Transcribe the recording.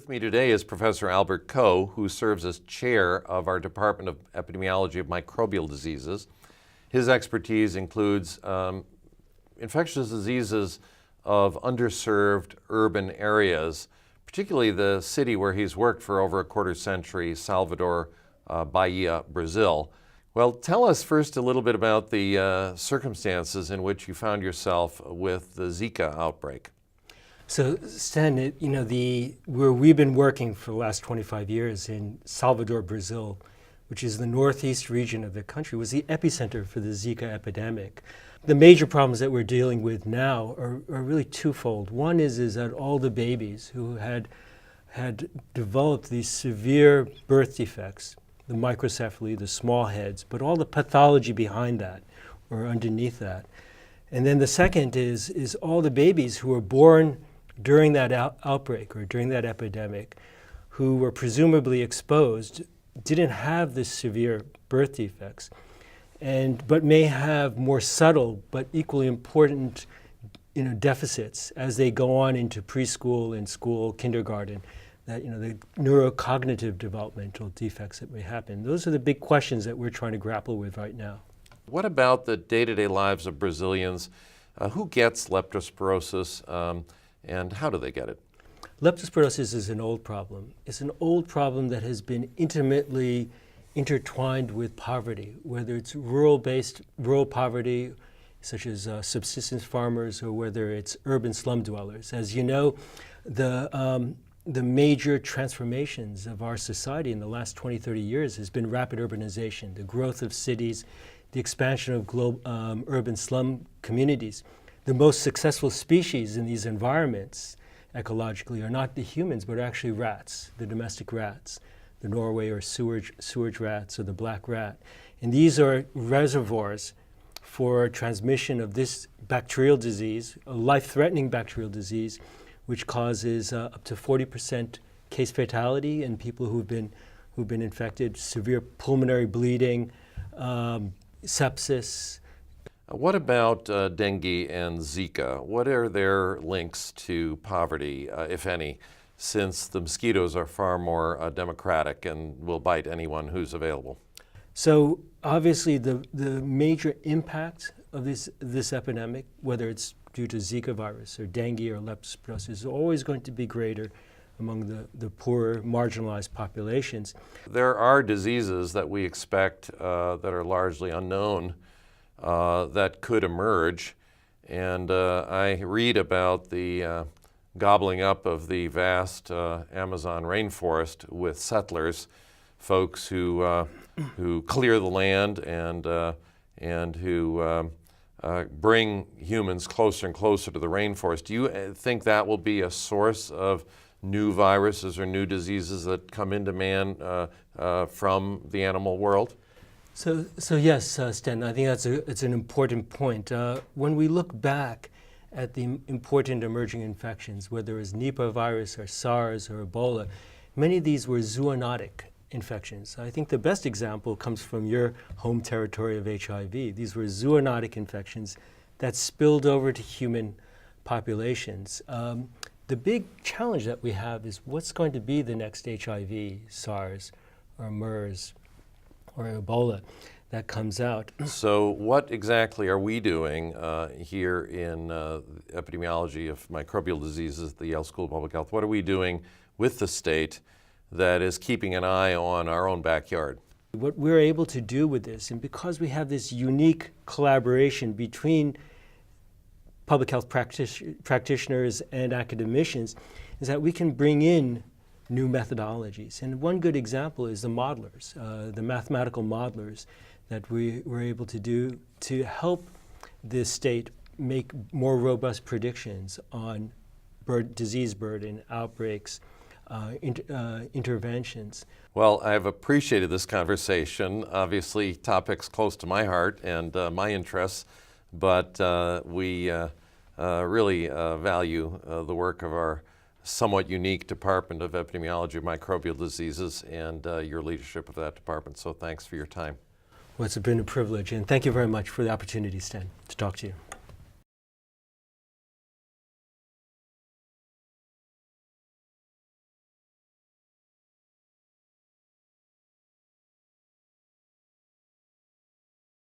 With me today is Professor Albert Coe, who serves as chair of our Department of Epidemiology of Microbial Diseases. His expertise includes infectious diseases of underserved urban areas, particularly the city where he's worked for over a quarter century, Salvador, Bahia, Brazil. Well, tell us first a little bit about the circumstances in which you found yourself with the Zika outbreak. So, Stan, where we've been working for the last 25 years in Salvador, Brazil, which is the northeast region of the country, was the epicenter for the Zika epidemic. The major problems that we're dealing with now are really twofold. One is that all the babies who had developed these severe birth defects, the microcephaly, the small heads, but all the pathology behind that or underneath that. And then the second is all the babies who were born during that outbreak or during that epidemic, who were presumably exposed, didn't have the severe birth defects, but may have more subtle but equally important deficits as they go on into preschool and school, kindergarten, that the neurocognitive developmental defects that may happen. Those are the big questions that we're trying to grapple with right now. What about the day-to-day lives of Brazilians? Who gets leptospirosis? And how do they get it? Leptospirosis is an old problem. It's an old problem that has been intimately intertwined with poverty, whether it's rural poverty, such as subsistence farmers, or whether it's urban slum dwellers. As you know, the major transformations of our society in the last 20, 30 years has been rapid urbanization, the growth of cities, the expansion of urban slum communities. The most successful species in these environments ecologically are not the humans, but actually rats, the domestic rats, the Norway or sewage rats or the black rat. And these are reservoirs for transmission of this bacterial disease, a life-threatening bacterial disease, which causes up to 40% case fatality in people who've been infected, severe pulmonary bleeding, sepsis. What about dengue and Zika? What are their links to poverty, if any, since the mosquitoes are far more democratic and will bite anyone who's available? So obviously the major impact of this epidemic, whether it's due to Zika virus or dengue or leptospirosis, is always going to be greater among the poorer, marginalized populations. There are diseases that we expect that are largely unknown that could emerge, and I read about the gobbling up of the vast Amazon rainforest with settlers, folks who clear the land and who bring humans closer and closer to the rainforest. Do you think that will be a source of new viruses or new diseases that come into man from the animal world? So yes, Stan, I think it's an important point. When we look back at the important emerging infections, whether it's Nipah virus or SARS or Ebola, many of these were zoonotic infections. I think the best example comes from your home territory of HIV. These were zoonotic infections that spilled over to human populations. The big challenge that we have is what's going to be the next HIV, SARS, or MERS, or Ebola that comes out. So what exactly are we doing here in epidemiology of microbial diseases at the Yale School of Public Health? What are we doing with the state that is keeping an eye on our own backyard? What we're able to do with this, and because we have this unique collaboration between public health practitioners and academicians, is that we can bring in new methodologies. And one good example is the modelers, the mathematical modelers that we were able to do to help the state make more robust predictions on disease burden, outbreaks, interventions. Well, I've appreciated this conversation. Obviously, topics close to my heart and my interests, but we really value the work of our somewhat unique Department of Epidemiology of Microbial Diseases and your leadership of that department. So thanks for your time. Well, it's been a privilege, and thank you very much for the opportunity, Stan, to talk to you.